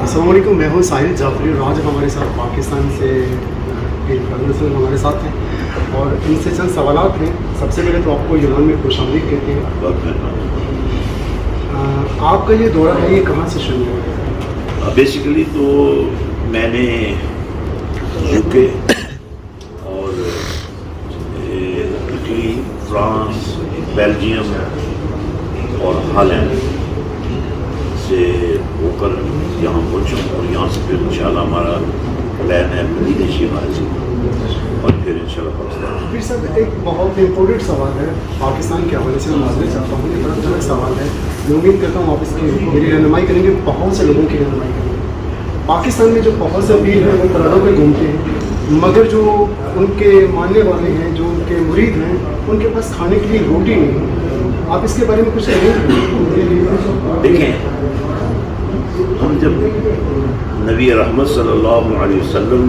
अस्सलाम वालेकुम, मैं हूँ साहिल जाफरी और आज हमारे साथ पाकिस्तान से एक ब्रदर हमारे साथ हैं और इनसे चंद सवालात हैं। सबसे पहले तो आपको यूनान में खुशामदीद कहते हैं। आपका ये दौरा है, ये कहाँ से शुरू हुआ? बेसिकली तो मैंने यूके और इटली, फ्रांस, बेल्जियम और हॉलैंड से होकर यहाँ पहुँचा और यहाँ से फिर इंशाल्लाह हमारा प्लान है मदीना से और फिर इंशाल्लाह पाकिस्तान। फिर सर एक बहुत इम्पोर्टेंट सवाल है, पाकिस्तान के हवाले से मैं मालूम चाहता हूँ। ये बड़ा अलग सवाल है, मैं उम्मीद करता हूँ आप इसकी मेरी रहनुमाई करेंगे, बहुत से लोगों की रहनुमाई करेंगे। पाकिस्तान में जो बहुत से पीर हैं वो पराड़ों में घूमते हैं, मगर जो उनके मानने वाले हैं, जो उनके मुरीद हैं, उनके पास खाने के लिए रोटी नहीं है। आप इसके बारे में कुछ कहें? देखें, हम जब नबी रहमत सल्लल्लाहु अलैहि वसल्लम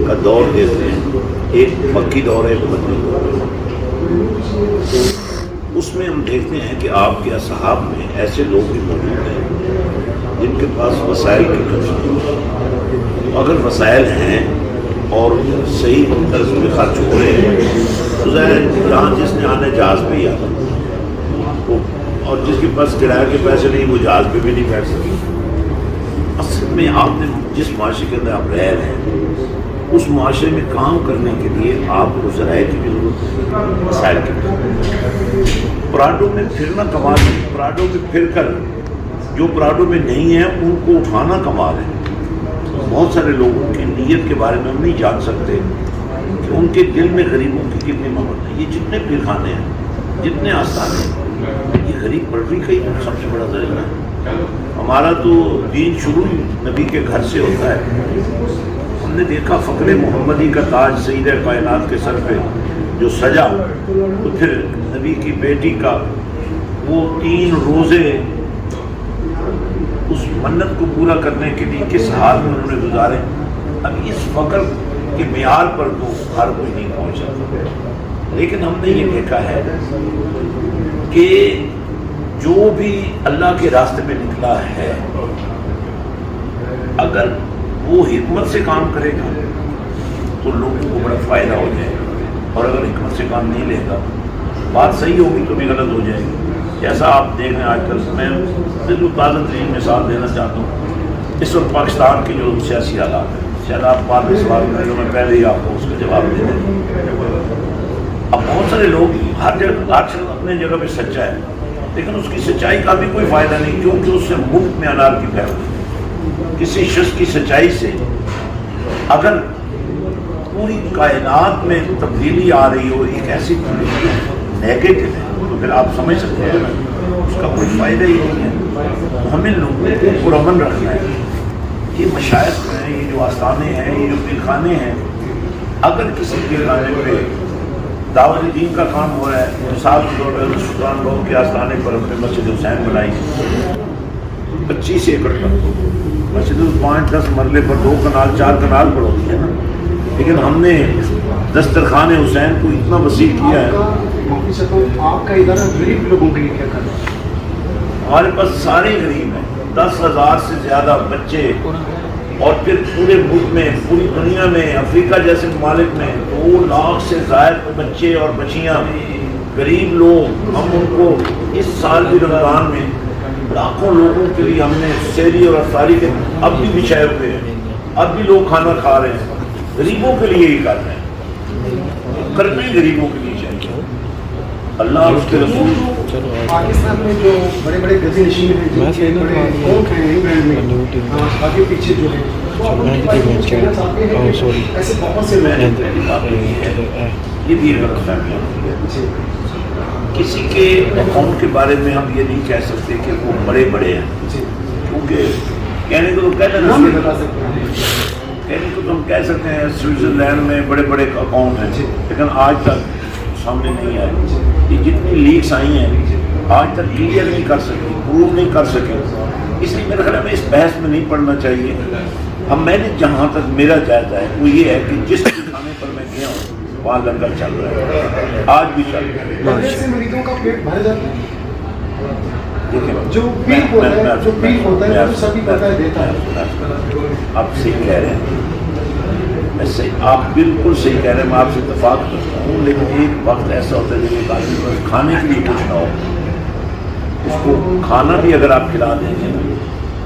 का दौर देखते हैं, एक मक्की दौर है, एक मदनी दौर है, उसमें हम देखते हैं कि आपके असहाब में ऐसे लोग भी मौजूद हैं जिनके पास वसाइल की कमी है। अगर वसाइल हैं और सही तर्ज में खर्च हो रहे हैं तो ज़ाहिर यहाँ जिसने आना जहाज़ पे ही आता वो, और जिसके पास किराए के पैसे नहीं वो जहाज़ पे भी नहीं बैठ सके। असल में आपने जिस माशरे के अंदर आप रह रहे हैं उस माशरे में काम करने के लिए आपको ज़राए की भी ज़रूरत है, वसाइल की भी। पराडों में फिरना कमाल है, पराडों में फिर कर जो पराडों में नहीं है उनको उठाना कमाल है। बहुत सारे लोगों की नीयत के बारे में हम नहीं जान सकते कि उनके दिल में गरीबों की कितनी मोहब्बत है। ये जितने पीर खाने हैं, जितने आस्थान हैं, ये गरीब पटरी का ही सबसे बड़ा जरिया है। हमारा तो दीन शुरू ही नबी के घर से होता है। हमने देखा फ़क्र मोहम्मदी का ताज सईद कायनात के सर पे जो सजा, तो फिर नबी की बेटी का वो 3 रोज़े उस मन्नत को पूरा करने के लिए किस हाल में उन्होंने गुजारे। अब इस फ़क्र के मियार पर तो हर कोई नहीं पहुँच सकता, लेकिन हमने ये देखा है कि जो भी अल्लाह के रास्ते में निकला है, अगर वो हिकमत से काम करेगा तो लोगों को बड़ा फ़ायदा हो जाएगा, और अगर हिकमत से काम नहीं लेगा, बात सही होगी तो भी गलत हो जाएगी। जैसा आप देख रहे हैं आजकल, मैं बिल्कुल ताज़ा तरीन मिसाल देना चाहता हूँ। इस वक्त पाकिस्तान के जो सियासी हालात हैं, शायद आप बाद में सवाल करें तो मैं पहले ही आपको उसका जवाब दे दें। अब बहुत सारे लोग हर जगह आजकल अपने जगह पे सच्चा है, लेकिन उसकी सच्चाई का भी कोई फ़ायदा नहीं, क्योंकि उससे मुल्क में अनार की फैल। किसी शख्स की सच्चाई से अगर पूरी कायनात में तब्दीली आ रही हो, एक ऐसी नेगेटिव है, तो फिर आप समझ सकते हैं उसका कोई फ़ायदा ही नहीं है। तो हमें लोगों को पुरअमन रखना है। ये मशाइख हैं, ये जो आस्थाने हैं, ये जो पीरखाने हैं, अगर किसी पीरखाने पे दावत दीन का काम हो रहा है, मिसाल के तौर पर सुल्तान लोग के आस्थाने पर अपने मस्जिद हुसैन बनाई 25 एकड़ पर, मस्जिद 5-10 मरले पर 2 कनाल 4 कनाल पर होती है ना, लेकिन हमने दस्तरखान हुसैन को इतना वसी किया है। आपका इदारा गरीब लोगों के लिए क्या कर रहा है? हमारे पास सारे गरीब हैं, 10,000 से ज़्यादा बच्चे, और फिर पूरे मुल्क में, पूरी दुनिया में, अफ्रीका जैसे ममालिक में 2 लाख से ज़्यादा बच्चे और बच्चियाँ गरीब लोग, हम उनको इस साल भी रमज़ान में लाखों लोगों के लिए हमने सहरी और अफ्तारी के अब भी बिछाए हुए हैं। अब भी लोग खाना खा रहे हैं, गरीबों के लिए ही कर रहे हैं, करना ही गरीबों के लिए चाहिए। अल्लाह उसके रसूल। पाकिस्तान में जो बड़े बड़े गज़ी नशीन हैं, जिनके बड़े कोक हैं इंग्लैंड में, आगे पीछे जो है, ऐसे बहुत से लोग ये भी गलत फहमी है। किसी के अकाउंट के बारे में हम ये नहीं कह सकते कि वो बड़े बड़े हैं, क्योंकि कहने को तो कहने को तो हम कह सकते हैं स्विट्ज़रलैंड में बड़े बड़े अकाउंट हैं, लेकिन आज तक सामने नहीं आए। ये जितनी लीक्स आई हैं आज तक क्लियर नहीं कर सके, प्रूव नहीं कर सके, इसलिए मेरे ख्याल में इस बहस में नहीं पड़ना चाहिए। मैंने जहाँ तक मेरा जायजा है वो ये है कि जिस खाने पर मैं गया हूँ वहाँ लंगर चल रहा है, आज भी चल रहा है। मरीजों का पेट भर जाता है। جو پیل ہوتا ہے وہ تو سبھی پتہ دیتا ہے. آپ صحیح کہہ رہے ہیں, آپ بالکل صحیح کہہ رہے ہیں, میں آپ سے اتفاق کرتا ہوں, لیکن ایک وقت ایسا ہوتا ہے جب ایک آدمی کو کھانے کے لیے کچھ نہ ہو, اس کو کھانا بھی اگر آپ کھلا دیں گے نا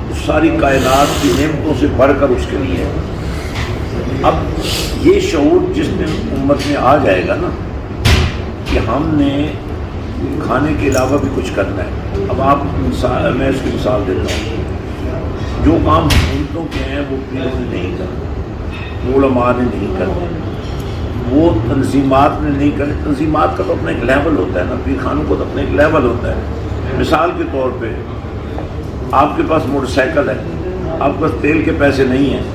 تو ساری کائنات کی نعمتوں سے بڑھ کر اس کے لیے. اب یہ شعور جس دن امت میں آ جائے گا نا کہ ہم نے کھانے کے علاوہ بھی کچھ کرنا ہے. اب آپ میں اس کی مثال دیتا ہوں, جو کام حکومتوں کے ہیں وہ پیروں نے نہیں کرنا, علماء نے نہیں کرنا, وہ تنظیمات نے نہیں کرنا. تنظیمات کا تو اپنا ایک لیول ہوتا ہے نا, پیر خانوں کو تو اپنا ایک لیول ہوتا ہے. مثال کے طور پہ آپ کے پاس موٹر سائیکل ہے, آپ کے پاس تیل کے پیسے نہیں ہیں,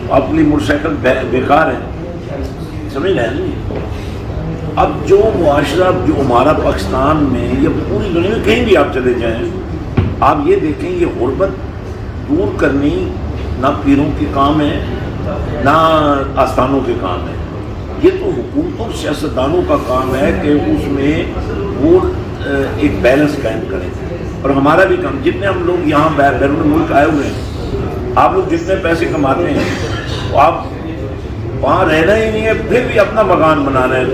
آپ کے لیے موٹر سائیکل بیکار ہے, سمجھ رہے ہیں نہیں. اب جو معاشرہ جو ہمارا پاکستان میں یا پوری دنیا میں کہیں بھی آپ چلے جائیں, آپ یہ دیکھیں یہ غربت دور کرنی نہ پیروں کے کام ہے نہ آستانوں کے کام ہے, یہ تو حکومتوں اور سیاستدانوں کا کام ہے کہ اس میں وہ ایک بیلنس قائم کریں. اور ہمارا بھی کام, جتنے ہم لوگ یہاں بیرون ملک آئے ہوئے ہیں, آپ لوگ جتنے پیسے کماتے ہیں وہ آپ وہاں رہنا ہی نہیں ہے, پھر بھی اپنا مکان بنانا ہے,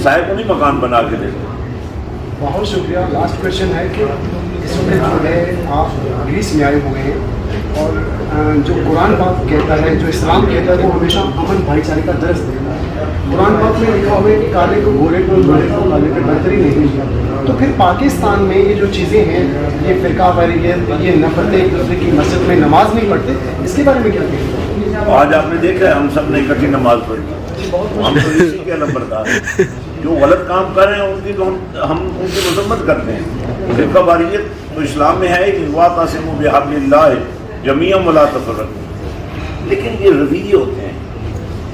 صاحب کو نہیں مکان بنا کے دیتے. بہت شکریہ. لاسٹ کویشچن ہے کہ اس میں جو ہے آپ گریس میں آئے ہوئے ہیں اور جو قرآن پاک کہتا ہے, جو اسلام کہتا ہے وہ ہمیشہ امن بھائی چارے کا درس دیتا ہے. قرآن پاک میں لکھا ہوا ہے کہ کالے کو گورے کو, گورے کو کالے پہ برتری نہیں ہے. تو پھر پاکستان میں یہ جو چیزیں ہیں, یہ فرقہ واریت, یہ نفرتیں, ایک دوسرے کی مسجد میں نماز نہیں پڑھتے, اس کے بارے میں کیا کہیں گے؟ آج آپ نے دیکھا ہے ہم سب نے اکٹھی نماز پڑھی, ہم تو اسی کے نمبردار ہیں. جو غلط کام کر رہے ہیں ان کی تو ہم ان کی مذمت کرتے ہیں. فرقہ واریت تو اسلام میں ہے ہی, واعتصموا بحبل اللہ جمیعا ولا تفرقوا. لیکن یہ رویے ہوتے ہیں,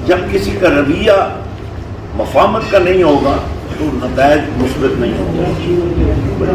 جب کسی کا رویہ مفاہمت کا نہیں ہوگا تو نتائج مثبت نہیں ہوگا.